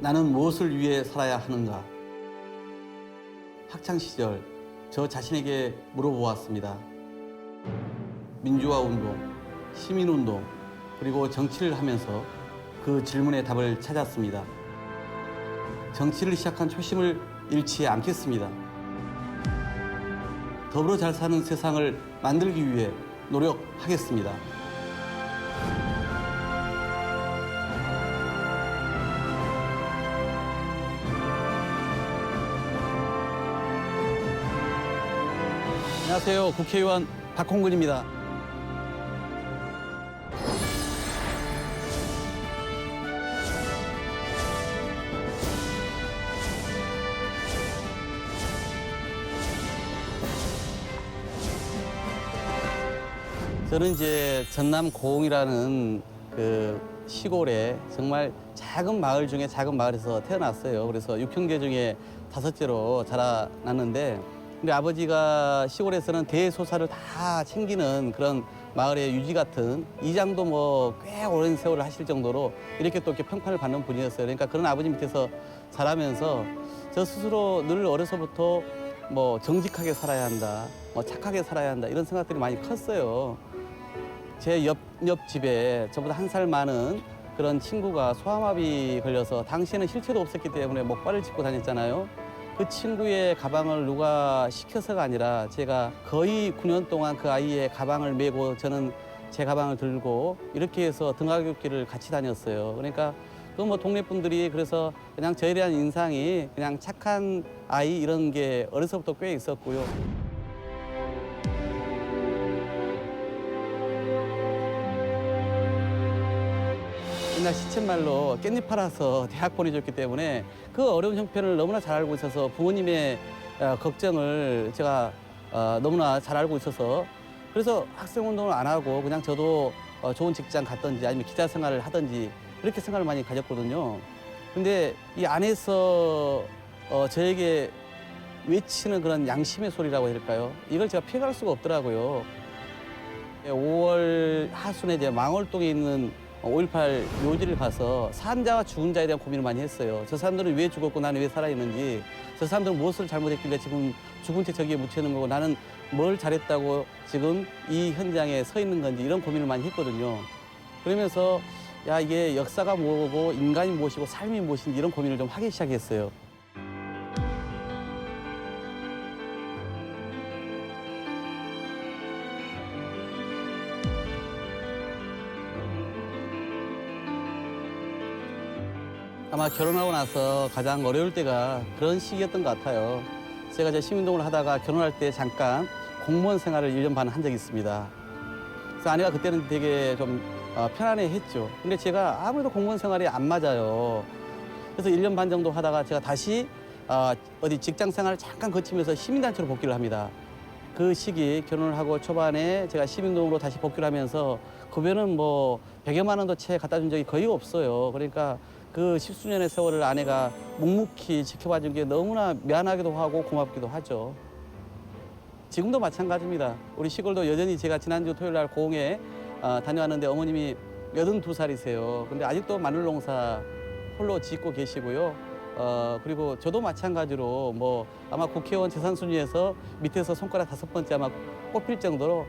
나는 무엇을 위해 살아야 하는가? 학창 시절 저 자신에게 물어보았습니다. 민주화 운동, 시민 운동, 그리고 정치를 하면서 그 질문의 답을 찾았습니다. 정치를 시작한 초심을 잃지 않겠습니다. 더불어 잘 사는 세상을 만들기 위해 노력하겠습니다. 안녕하세요. 국회의원 박홍근입니다. 저는 이제 전남 고흥이라는 그 시골에 정말 작은 마을 중에 작은 마을에서 태어났어요. 그래서 6형제 중에 5째로 자라났는데, 우리 아버지가 시골에서는 대소사를 다 챙기는 그런 마을의 유지 같은 이장도 뭐 꽤 오랜 세월을 하실 정도로 이렇게 또 이렇게 평판을 받는 분이었어요. 그러니까 그런 아버지 밑에서 자라면서 저 스스로 늘 어려서부터 뭐 정직하게 살아야 한다, 뭐 착하게 살아야 한다, 이런 생각들이 많이 컸어요. 제 옆집에 저보다 1살 많은 그런 친구가 소아마비 걸려서 당시에는 실체도 없었기 때문에 목발을 짚고 다녔잖아요. 그 친구의 가방을 누가 시켜서가 아니라 제가 거의 9년 동안 그 아이의 가방을 메고 저는 제 가방을 들고 이렇게 해서 등하굣길을 같이 다녔어요. 그러니까 그 뭐 동네 분들이 그래서 그냥 저에 대한 인상이 그냥 착한 아이 이런 게 어려서부터 꽤 있었고요. 옛날 시쳇말로 깻잎 팔아서 대학 보내줬기 때문에 그 어려운 형편을 너무나 잘 알고 있어서 부모님의 걱정을 제가 너무나 잘 알고 있어서, 그래서 학생 운동을 안 하고 그냥 저도 좋은 직장 갔든지 아니면 기자 생활을 하든지 이렇게 생각을 많이 가졌거든요. 근데 이 안에서 저에게 외치는 그런 양심의 소리라고 해야 될까요? 이걸 제가 피해갈 수가 없더라고요. 5월 하순에 이제 망월동에 있는 5.18 묘지를 가서 산자와 죽은 자에 대한 고민을 많이 했어요. 저 사람들은 왜 죽었고 나는 왜 살아있는지, 저 사람들은 무엇을 잘못했길래 지금 죽은 채 저기에 묻혀있는 거고 나는 뭘 잘했다고 지금 이 현장에 서 있는 건지, 이런 고민을 많이 했거든요. 그러면서 야, 이게 역사가 뭐고 인간이 무엇이고 삶이 무엇인지 이런 고민을 좀 하기 시작했어요. 아마 결혼하고 나서 가장 어려울 때가 그런 시기였던 것 같아요. 제가 제 시민운동을 하다가 결혼할 때 잠깐 공무원 생활을 1년 반 한 적이 있습니다. 그래서 아내가 그때는 되게 좀 편안해했죠. 근데 제가 아무래도 공무원 생활이 안 맞아요. 그래서 1년 반 정도 하다가 제가 다시 어디 직장 생활을 잠깐 거치면서 시민단체로 복귀를 합니다. 그 시기 결혼을 하고 초반에 제가 시민운동으로 다시 복귀를 하면서 급여는 뭐 100여만 원도 채 갖다 준 적이 거의 없어요. 그러니까 그 10수년의 세월을 아내가 묵묵히 지켜봐 준 게 너무나 미안하기도 하고 고맙기도 하죠. 지금도 마찬가지입니다. 우리 시골도 여전히 제가 지난주 토요일 날 고흥에 다녀왔는데 어머님이 82살이세요. 근데 아직도 마늘 농사 홀로 짓고 계시고요. 그리고 저도 마찬가지로 뭐 아마 국회의원 재산 순위에서 밑에서 손가락 5번째 아마 꼽힐 정도로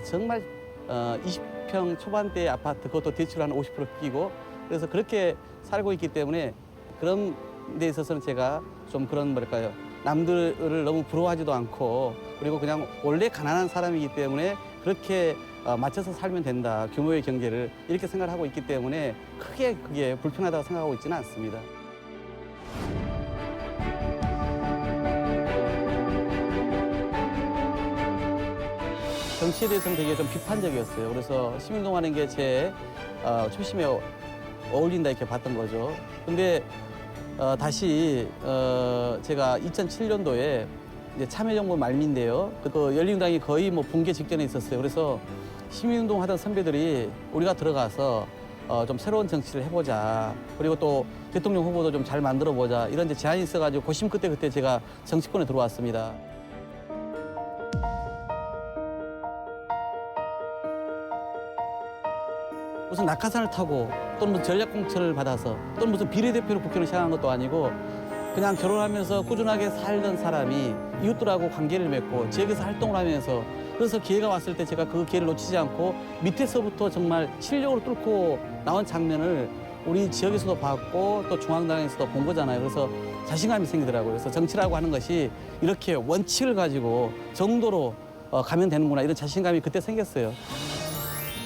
정말 20평 초반대의 아파트, 그것도 대출 한 50% 끼고, 그래서 그렇게 살고 있기 때문에 그런 데 있어서는 제가 좀 그런 뭐랄까요, 남들을 너무 부러워하지도 않고, 그리고 그냥 원래 가난한 사람이기 때문에 그렇게 맞춰서 살면 된다, 규모의 경제를 이렇게 생각을 하고 있기 때문에 크게 그게 불편하다고 생각하고 있지는 않습니다. 정치에 대해서는 되게 좀 비판적이었어요. 그래서 시민운동하는 게 제 초심에 어울린다 이렇게 봤던 거죠. 근데 다시 제가 2007년도에 이제 참여정부 말미인데요. 그 열린우당이 거의 뭐 붕괴 직전에 있었어요. 그래서 시민운동 하던 선배들이 우리가 들어가서 좀 새로운 정치를 해보자. 그리고 또 대통령 후보도 좀 잘 만들어보자. 이런 이제 제안이 있어가지고 고심 끝에 그때 제가 정치권에 들어왔습니다. 무슨 낙하산을 타고 또는 무슨 전략공천을 받아서 또는 무슨 비례대표로 국회를 시작한 것도 아니고 그냥 결혼하면서 꾸준하게 살던 사람이 이웃들하고 관계를 맺고 지역에서 활동을 하면서 그래서 기회가 왔을 때 제가 그 기회를 놓치지 않고 밑에서부터 정말 실력으로 뚫고 나온 장면을 우리 지역에서도 봤고 또 중앙당에서도 본 거잖아요. 그래서 자신감이 생기더라고요. 그래서 정치라고 하는 것이 이렇게 원칙을 가지고 정도로 가면 되는구나 이런 자신감이 그때 생겼어요.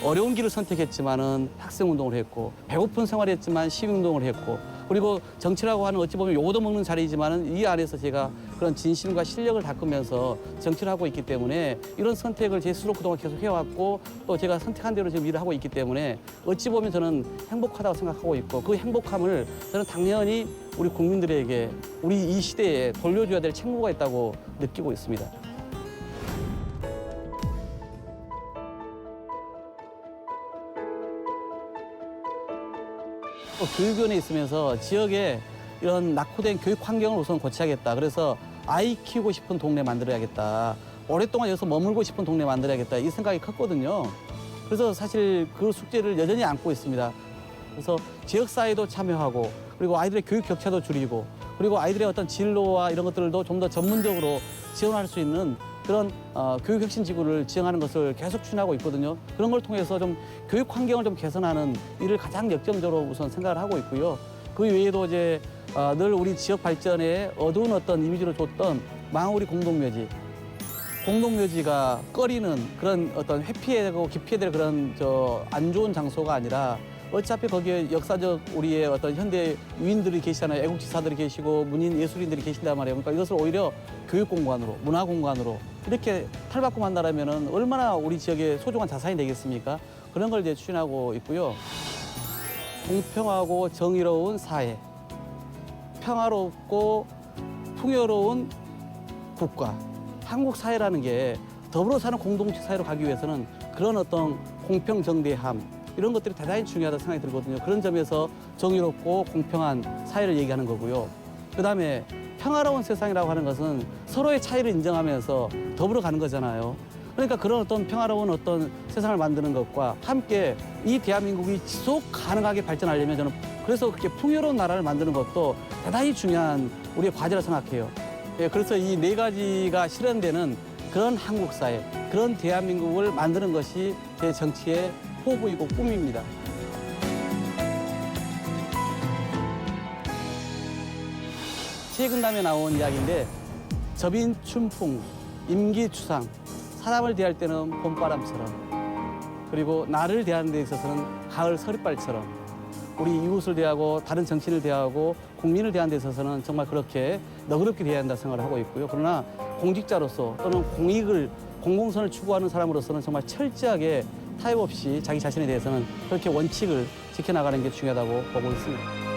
어려운 길을 선택했지만은 학생운동을 했고 배고픈 생활을 했지만 시민운동을 했고 그리고 정치라고 하는 어찌 보면 요거도 먹는 자리이지만은 이 안에서 제가 그런 진심과 실력을 닦으면서 정치를 하고 있기 때문에 이런 선택을 제 스스로 그동안 계속 해왔고 또 제가 선택한 대로 지금 일을 하고 있기 때문에 어찌 보면 저는 행복하다고 생각하고 있고 그 행복함을 저는 당연히 우리 국민들에게 우리 이 시대에 돌려줘야 될 책무가 있다고 느끼고 있습니다. 교육위원회에 있으면서 지역에 이런 낙후된 교육 환경을 우선 고쳐야겠다. 그래서 아이 키우고 싶은 동네 만들어야겠다. 오랫동안 여기서 머물고 싶은 동네 만들어야겠다. 이 생각이 컸거든요. 그래서 사실 그 숙제를 여전히 안고 있습니다. 그래서 지역사회도 참여하고 그리고 아이들의 교육 격차도 줄이고 그리고 아이들의 어떤 진로와 이런 것들도 좀 더 전문적으로 지원할 수 있는 그런 교육혁신지구를 지향하는 것을 계속 추진하고 있거든요. 그런 걸 통해서 좀 교육 환경을 좀 개선하는 일을 가장 역점적으로 우선 생각을 하고 있고요. 그 외에도 이제 늘 우리 지역 발전에 어두운 어떤 이미지를 줬던 망우리 공동묘지가 꺼리는 그런 어떤 회피해되고 기피해야 될 그런 안 좋은 장소가 아니라 어차피 거기에 역사적 우리의 어떤 현대 유인들이 계시잖아요. 애국지사들이 계시고 문인 예술인들이 계신단 말이에요. 그러니까 이것을 오히려 교육공간으로, 문화공간으로 이렇게 탈바꿈한다라면은 얼마나 우리 지역의 소중한 자산이 되겠습니까? 그런 걸 이제 추진하고 있고요. 공평하고 정의로운 사회, 평화롭고 풍요로운 국가, 한국 사회라는 게 더불어 사는 공동체 사회로 가기 위해서는 그런 어떤 공평정대함 이런 것들이 대단히 중요하다고 생각이 들거든요. 그런 점에서 정의롭고 공평한 사회를 얘기하는 거고요. 그다음에 평화로운 세상이라고 하는 것은 서로의 차이를 인정하면서 더불어 가는 거잖아요. 그러니까 그런 어떤 평화로운 어떤 세상을 만드는 것과 함께 이 대한민국이 지속 가능하게 발전하려면 저는 그래서 그렇게 풍요로운 나라를 만드는 것도 대단히 중요한 우리의 과제라 생각해요. 예, 그래서 이 네 가지가 실현되는 그런 한국 사회, 그런 대한민국을 만드는 것이 제 정치의 포부이고 꿈입니다. 최근담에 나온 이야기인데 접인춘풍, 임기추상, 사람을 대할 때는 봄바람처럼 그리고 나를 대하는 데 있어서는 가을 서리발처럼 우리 이웃을 대하고 다른 정치인을 대하고 국민을 대하는 데 있어서는 정말 그렇게 너그럽게 대해야 한다 생각을 하고 있고요. 그러나 공직자로서 또는 공공선을 추구하는 사람으로서는 정말 철저하게 타협 없이 자기 자신에 대해서는 그렇게 원칙을 지켜나가는 게 중요하다고 보고 있습니다.